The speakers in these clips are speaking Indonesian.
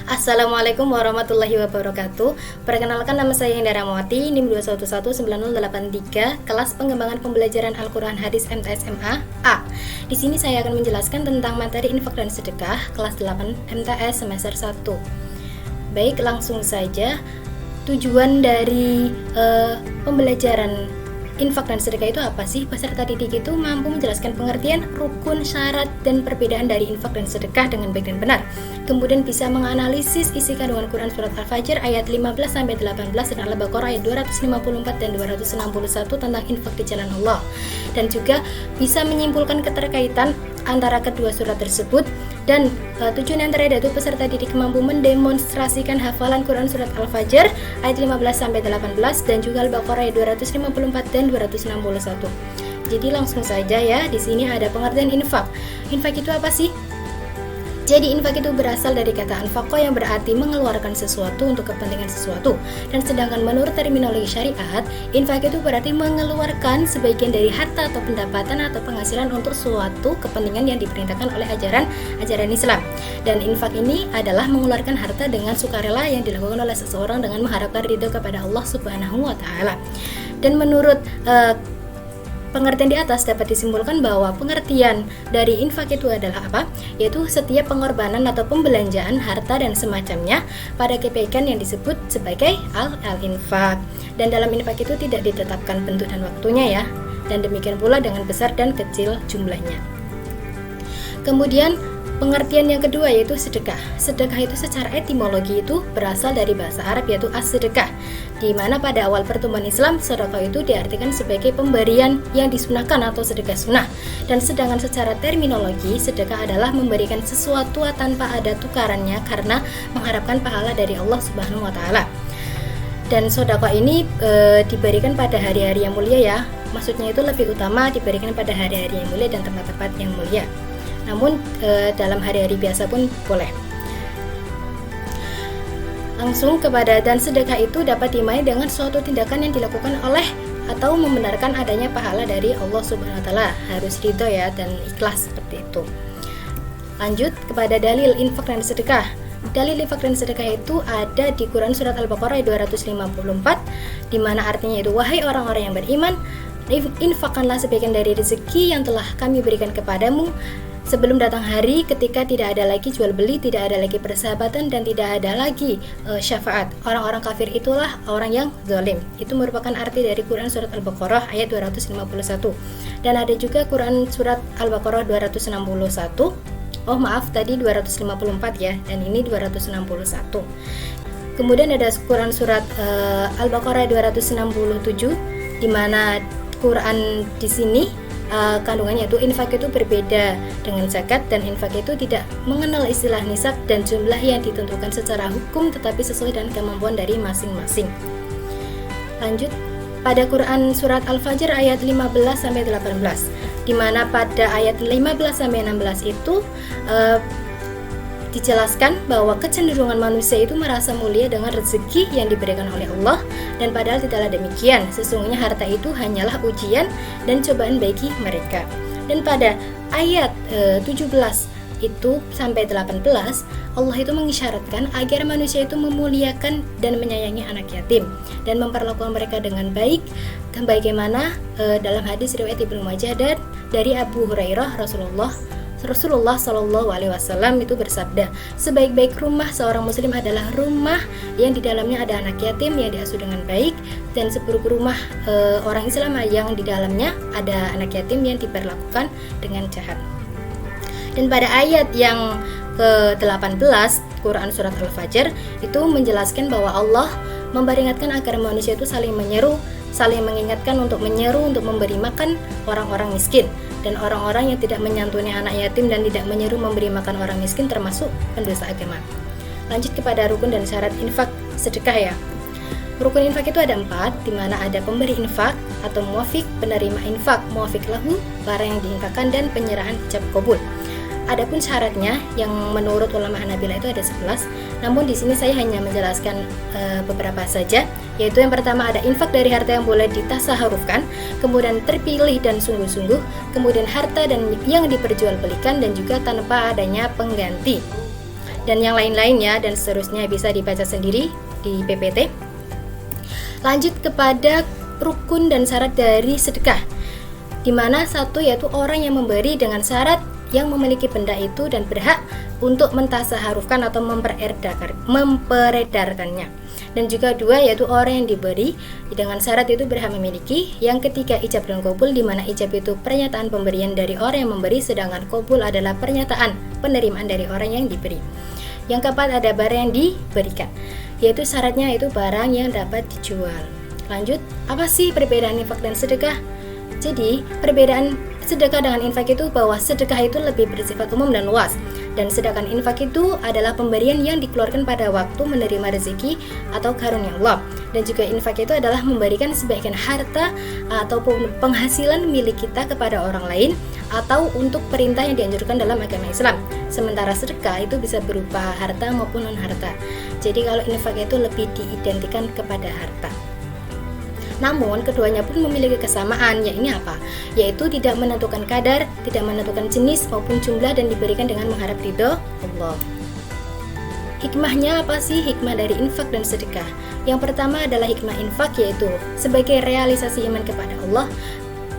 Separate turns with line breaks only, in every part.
Assalamualaikum warahmatullahi wabarakatuh. Perkenalkan, nama saya Indra Mawati, NIM 2119083, kelas pengembangan pembelajaran Al-Quran Hadis MTS-MA A. Di sini saya akan menjelaskan tentang materi infak dan sedekah kelas 8 MTS semester 1. Baik, langsung saja. Tujuan dari pembelajaran infak dan sedekah itu apa sih? Peserta didik itu mampu menjelaskan pengertian, rukun, syarat, dan perbedaan dari infak dan sedekah dengan baik dan benar. Kemudian bisa menganalisis isi kandungan Quran Surat Al-Fajr ayat 15-18 dan Al-Baqarah ayat 254 dan 261 tentang infak di jalan Allah. Dan juga bisa menyimpulkan keterkaitan antara kedua surat tersebut. Dan tujuan yang terakhir yaitu peserta didik mampu mendemonstrasikan hafalan Quran Surat Al-Fajr ayat 15-18 dan juga Al-Baqarah ayat 254 dan 261. Jadi langsung saja ya, di sini ada pengertian infak. Infak itu apa sih? Jadi infak itu berasal dari kata anfaqa yang berarti mengeluarkan sesuatu untuk kepentingan sesuatu. Dan sedangkan menurut terminologi syariat, infak itu berarti mengeluarkan sebagian dari harta atau pendapatan atau penghasilan untuk suatu kepentingan yang diperintahkan oleh ajaran Islam. Dan infak ini adalah mengeluarkan harta dengan sukarela yang dilakukan oleh seseorang dengan mengharapkan ridho kepada Allah Subhanahu wa taala. Dan menurut pengertian di atas dapat disimpulkan bahwa pengertian dari infak itu adalah apa? Yaitu setiap pengorbanan atau pembelanjaan harta dan semacamnya pada kebaikan yang disebut sebagai al-infak. Dan dalam infak itu tidak ditetapkan bentuk dan waktunya ya. Dan demikian pula dengan besar dan kecil jumlahnya. Kemudian pengertian yang kedua yaitu sedekah. Sedekah itu secara etimologi itu berasal dari bahasa Arab yaitu as-sedekah, di mana pada awal pertumbuhan Islam sedekah itu diartikan sebagai pemberian yang disunahkan atau sedekah sunnah. Dan sedangkan secara terminologi sedekah adalah memberikan sesuatu tanpa ada tukarannya karena mengharapkan pahala dari Allah Subhanahu wa taala. Dan sedekah ini diberikan pada hari-hari yang mulia ya. Maksudnya itu lebih utama diberikan pada hari-hari yang mulia dan tempat-tempat yang mulia. Namun dalam hari-hari biasa pun boleh. Langsung kepada dan sedekah itu dapat dimulai dengan suatu tindakan yang dilakukan oleh atau membenarkan adanya pahala dari Allah Subhanahu wa taala. Harus ridho ya dan ikhlas seperti itu. Lanjut kepada dalil infak dan sedekah. Dalil infak dan sedekah itu ada di Quran Surat Al-Baqarah ayat 254, di mana artinya itu, wahai orang-orang yang beriman, infakkanlah sebagian dari rezeki yang telah kami berikan kepadamu sebelum datang hari ketika tidak ada lagi jual beli, tidak ada lagi persahabatan, dan tidak ada lagi syafaat. Orang-orang kafir itulah orang yang zalim. Itu merupakan arti dari Quran Surat Al-Baqarah ayat 251. Dan ada juga Quran Surat Al-Baqarah 261. Oh maaf, tadi 254 ya, dan ini 261. Kemudian ada Quran Surat Al-Baqarah 267, di mana Quran di sini kandungannya itu infak itu berbeda dengan zakat, dan infak itu tidak mengenal istilah nisab dan jumlah yang ditentukan secara hukum tetapi sesuai dengan kemampuan dari masing-masing. Lanjut pada Quran Surat Al-Fajr ayat 15-18, di mana pada ayat 15-16 itu dijelaskan bahwa kecenderungan manusia itu merasa mulia dengan rezeki yang diberikan oleh Allah, dan padahal tidaklah demikian. Sesungguhnya harta itu hanyalah ujian dan cobaan bagi mereka. Dan pada ayat 17 itu sampai 18, Allah itu mengisyaratkan agar manusia itu memuliakan dan menyayangi anak yatim dan memperlakukan mereka dengan baik, bagaimana dalam hadis riwayat Ibnu Majah dan dari Abu Hurairah, Rasulullah Shallallahu Alaihi Wasallam itu bersabda, sebaik-baik rumah seorang muslim adalah rumah yang di dalamnya ada anak yatim yang diasuh dengan baik, dan seburuk rumah orang Islam yang di dalamnya ada anak yatim yang diperlakukan dengan jahat. Dan pada ayat yang ke-18 Quran Surat Al-Fajr itu menjelaskan bahwa Allah memperingatkan agar manusia itu saling mengingatkan untuk menyeru untuk memberi makan orang-orang miskin, dan orang-orang yang tidak menyantuni anak yatim dan tidak menyeru memberi makan orang miskin termasuk pendosa agama. Lanjut kepada rukun dan syarat infak sedekah ya. Rukun infak itu ada 4, di mana ada pemberi infak atau muwafiq, penerima infak, muwafiq lahu, barang yang diinfakkan, dan penyerahan ijab kabul. Adapun syaratnya yang menurut ulama Hanabilah itu ada 11, namun di sini saya hanya menjelaskan beberapa saja, yaitu yang pertama ada infak dari harta yang boleh ditasaharufkan, kemudian terpilih dan sungguh-sungguh, kemudian harta dan yang diperjualbelikan, dan juga tanpa adanya pengganti. dan yang lain-lainnya dan seterusnya bisa dibaca sendiri di PPT. Lanjut kepada rukun dan syarat dari sedekah, di mana satu yaitu orang yang memberi dengan syarat yang memiliki benda itu dan berhak untuk mentasaharufkan atau memperedarkannya. Dan juga dua yaitu orang yang diberi dengan syarat itu berhak memiliki. Yang ketiga ijab dan qabul, di mana ijab itu pernyataan pemberian dari orang yang memberi, sedangkan qabul adalah pernyataan penerimaan dari orang yang diberi. Yang keempat ada barang yang diberikan, yaitu syaratnya itu barang yang dapat dijual. Lanjut, apa sih perbedaan infak dan sedekah? Jadi, perbedaan sedekah dengan infak itu bahwa sedekah itu lebih bersifat umum dan luas, dan sedangkan infak itu adalah pemberian yang dikeluarkan pada waktu menerima rezeki atau karunia Allah. Dan juga infak itu adalah memberikan sebagian harta ataupun penghasilan milik kita kepada orang lain atau untuk perintah yang dianjurkan dalam agama Islam. Sementara sedekah itu bisa berupa harta maupun non harta. Jadi kalau infak itu lebih diidentikan kepada harta. Namun keduanya pun memiliki kesamaan, yakni apa? Yaitu tidak menentukan kadar, tidak menentukan jenis maupun jumlah, dan diberikan dengan mengharap ridho Allah. Hikmahnya apa sih hikmah dari infak dan sedekah? Yang pertama adalah hikmah infak, yaitu sebagai realisasi iman kepada Allah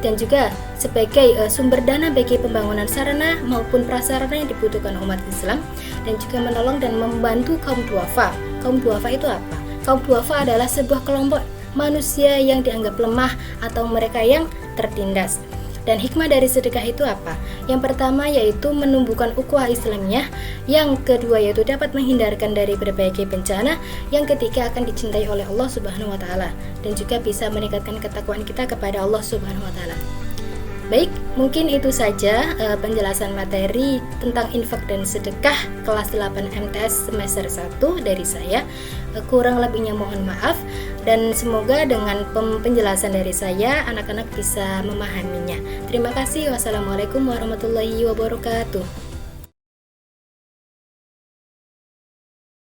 dan juga sebagai sumber dana bagi pembangunan sarana maupun prasarana yang dibutuhkan umat Islam, dan juga menolong dan membantu kaum duafa. Kaum duafa itu apa? Kaum duafa adalah sebuah kelompok manusia yang dianggap lemah atau mereka yang tertindas. Dan hikmah dari sedekah itu apa? Yang pertama yaitu menumbuhkan ukhuwah Islamiyah, yang kedua yaitu dapat menghindarkan dari berbagai bencana, yang ketiga akan dicintai oleh Allah Subhanahu wa taala, dan juga bisa meningkatkan ketakwaan kita kepada Allah Subhanahu wa taala. Baik, mungkin itu saja penjelasan materi tentang infak dan sedekah kelas 8 MTS semester 1 dari saya. Kurang lebihnya mohon maaf, dan semoga dengan penjelasan dari saya anak-anak bisa memahaminya. Terima kasih. Wassalamualaikum warahmatullahi wabarakatuh.